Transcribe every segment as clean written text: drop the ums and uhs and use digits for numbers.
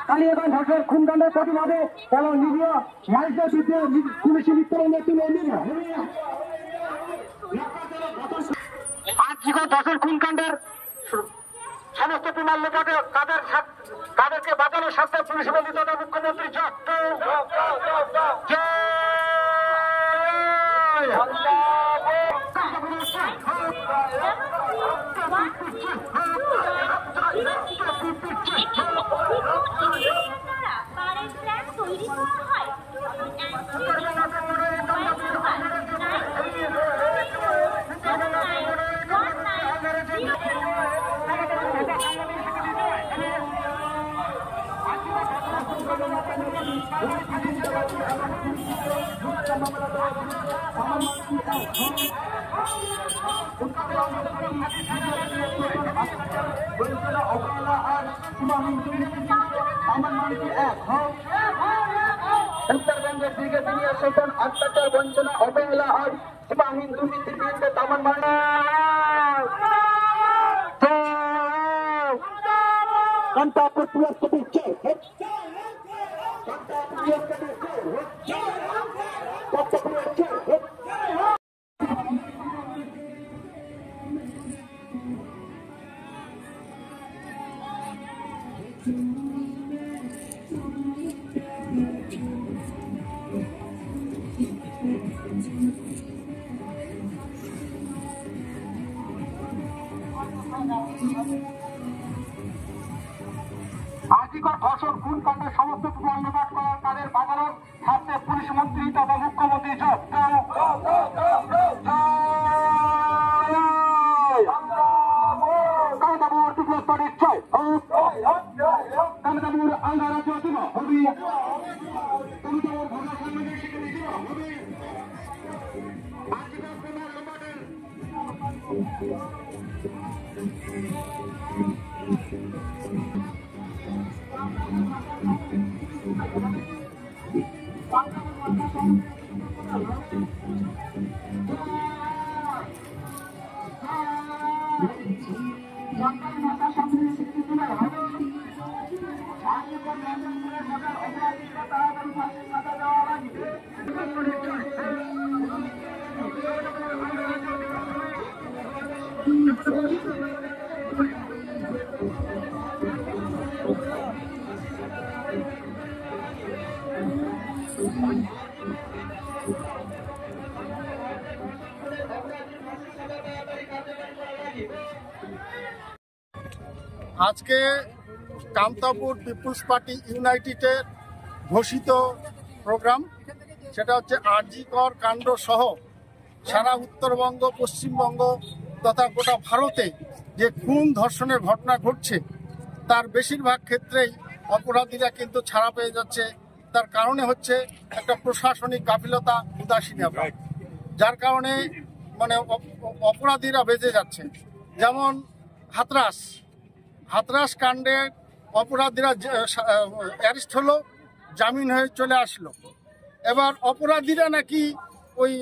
কালিয়াগঞ্জ ধসের খুনকাণ্ডের প্রতিবাদে এবং নিরীহ মানুষদের বিরুদ্ধে পুলিশি বিতরণের তুলে নিয়ে আজীবন ধসের খুনকাণ্ডের সমস্ত প্রমাণ লোপাটে তাদেরকে বাঁচানোর স্বার্থে পুলিশ বন্দী তথা মুখ্যমন্ত্রী উত্তরবঙ্গের দিকে দুনিয়া শোষণ অত্যাচার বঞ্চনা অবহেলা আর সীমাহীন দুর্নীতির বিরুদ্ধে তামান আজিকর ধর্ষণ খুন কাণ্ডের সমস্ত প্রমাণ লোপাট করার তাদের বাজানোর স্বার্থে পুলিশ মন্ত্রী তথা মুখ্যমন্ত্রী আজকে কামতাপুর পিপুলস পার্টি ইউনাইটেডের ঘোষিত প্রোগ্রাম, সেটা হচ্ছে আরজিকর কাণ্ড সহ সারা উত্তরবঙ্গ, পশ্চিমবঙ্গ তথা গোটা ভারতে যে খুন ধর্ষণের ঘটনা ঘটছে তার বেশিরভাগ ক্ষেত্রেই অপরাধীরা কিন্তু ছাড়া পেয়ে যাচ্ছে। তার কারণে হচ্ছে একটা প্রশাসনিক গাফিলতা, উদাসীনতা, যার কারণে মানে অপরাধীরা বেঁচে যাচ্ছে। যেমন হাতরাস কাণ্ডে অপরাধীরা অ্যারেস্ট হলো, জামিন হয়ে চলে আসলো। এবার অপরাধীরা নাকি ওই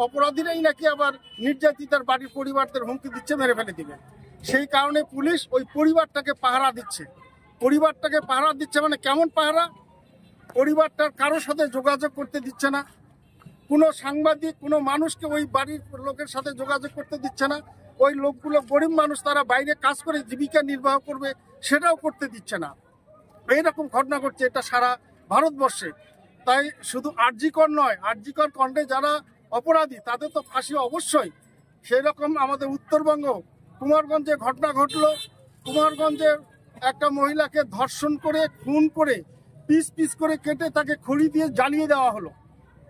অপরাধীরাই নাকি আবার নির্যাতিতার বাড়ির পরিবারদের হুমকি দিচ্ছে, মেরে ফেলে দিবে। সেই কারণে পুলিশ ওই পরিবারটাকে পাহারা দিচ্ছে। পরিবারটাকে পাহারা দিচ্ছে মানে কেমন পাহারা? পরিবারটার কারোর সাথে যোগাযোগ করতে দিচ্ছে না, কোনো সাংবাদিক কোনো মানুষকে ওই বাড়ির লোকের সাথে যোগাযোগ করতে দিচ্ছে না। ওই লোকগুলো গরিব মানুষ, তারা বাইরে কাজ করে জীবিকা নির্বাহ করবে, সেটাও করতে দিচ্ছে না। এইরকম ঘটনা ঘটছে এটা সারা ভারতবর্ষে। তাই শুধু আরজিকর নয়, আরজিকর কাণ্ডে যারা অপরাধী তাদের তো ফাঁসি অবশ্যই। সেই রকম আমাদের উত্তরবঙ্গ কুমারগঞ্জে ঘটনা ঘটলো। কুমারগঞ্জের একটা মহিলাকে ধর্ষণ করে খুন করে পিস পিস করে কেটে তাকে খড়ি দিয়ে জ্বালিয়ে দেওয়া হলো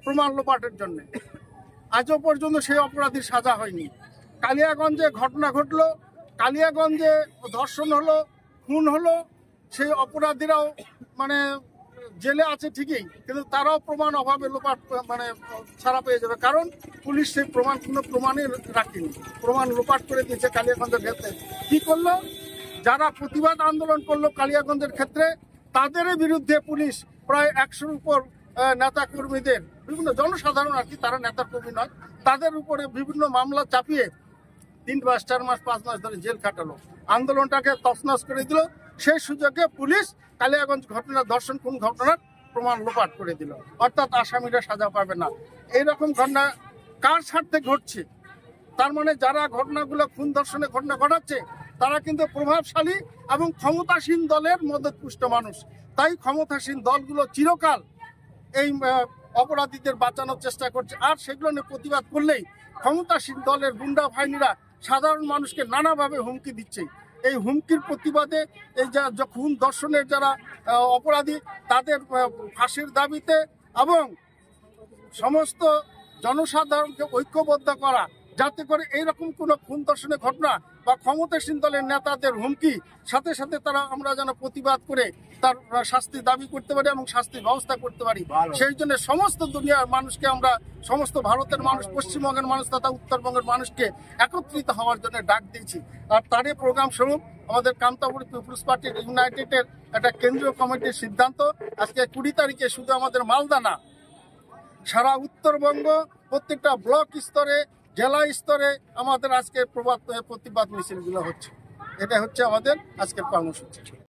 প্রমাণ লোপাটের জন্য। আজও পর্যন্ত সেই অপরাধীর সাজা হয়নি। কালিয়াগঞ্জে ঘটনা ঘটলো, কালিয়াগঞ্জে ধর্ষণ হলো, খুন হলো, সেই অপরাধীরাও মানে জেলে আছে ঠিকই, কিন্তু তারাও প্রমাণ অভাবে লোপাট মানে ছাড়া পেয়ে যাবে, কারণ পুলিশ সেই কোনো প্রমাণই রাখেনি, প্রমাণ লোপাট করে দিয়েছে কালিয়াগঞ্জের ক্ষেত্রে। কি করলো? যারা প্রতিবাদ আন্দোলন করলো কালিয়াগঞ্জের ক্ষেত্রে, তাদের বিরুদ্ধে পুলিশ প্রায় 100-র উপর নেতা কর্মীদের, বিভিন্ন জনসাধারণ আর কি, তারা নেতা কর্মী নয়, তাদের উপরে বিভিন্ন মামলা চাপিয়ে 3 মাস 4 মাস 5 মাস ধরে জেল কাটালো, আন্দোলনটাকে তছনছ করে দিল। সেই সুযোগে পুলিশ কালিয়াগঞ্জ ধর্ষণ খুন ঘটনার প্রমাণ লোপাট করে দিল, অর্থাৎ আসামিরা সাজা পাবে না। এইরকম ঘটনা কার স্বার্থে ঘটছে? তার মানে যারা ঘটনাগুলো খুন ধর্ষণের ঘটনা ঘটাচ্ছে তারা কিন্তু প্রভাবশালী এবং ক্ষমতাসীন দলের মদতপুষ্ট মানুষ। তাই ক্ষমতাসীন দলগুলো চিরকাল এই অপরাধীদের বাঁচানোর চেষ্টা করছে, আর সেগুলো নিয়ে প্রতিবাদ করলেই ক্ষমতাসীন দলের গুন্ডা বাহিনীরা সাধারণ মানুষকে নানাভাবে হুমকি দিচ্ছে। এই হুমকির প্রতিবাদে এই যা খুন ধর্ষণের যারা অপরাধী তাদের ফাঁসির দাবিতে এবং সমস্ত জনসাধারণকে ঐক্যবদ্ধ করা, যাতে করে এইরকম কোনো খুন ধর্ষণের ঘটনা বা ক্ষমতাসীন দলের নেতাদের হুমকি সাথে সাথে আমরা যেন প্রতিবাদ করে তার শাস্তি দাবি করতে পারি এবং শাস্তির ব্যবস্থা করতে পারি। সেই জন্য সমস্ত দুনিয়ার মানুষকে আমরা, সমস্ত ভারতের মানুষ, পশ্চিমবঙ্গের মানুষ তথা উত্তরবঙ্গের মানুষকে একত্রিত হওয়ার জন্য ডাক দিয়েছি। আর তারই প্রোগ্রাম স্বরূপ আমাদের কামতাপুর পিপুলস পার্টি ইউনাইটেডের একটা কেন্দ্রীয় কমিটির সিদ্ধান্ত, আজকে 20 তারিখে শুধু আমাদের মালদা না, সারা উত্তরবঙ্গ প্রত্যেকটা ব্লক স্তরে, জেলা স্তরে আমাদের আজকে প্রতিবাদ মিছিলগুলো হচ্ছে। এটা হচ্ছে আমাদের আজকের কর্মসূচি।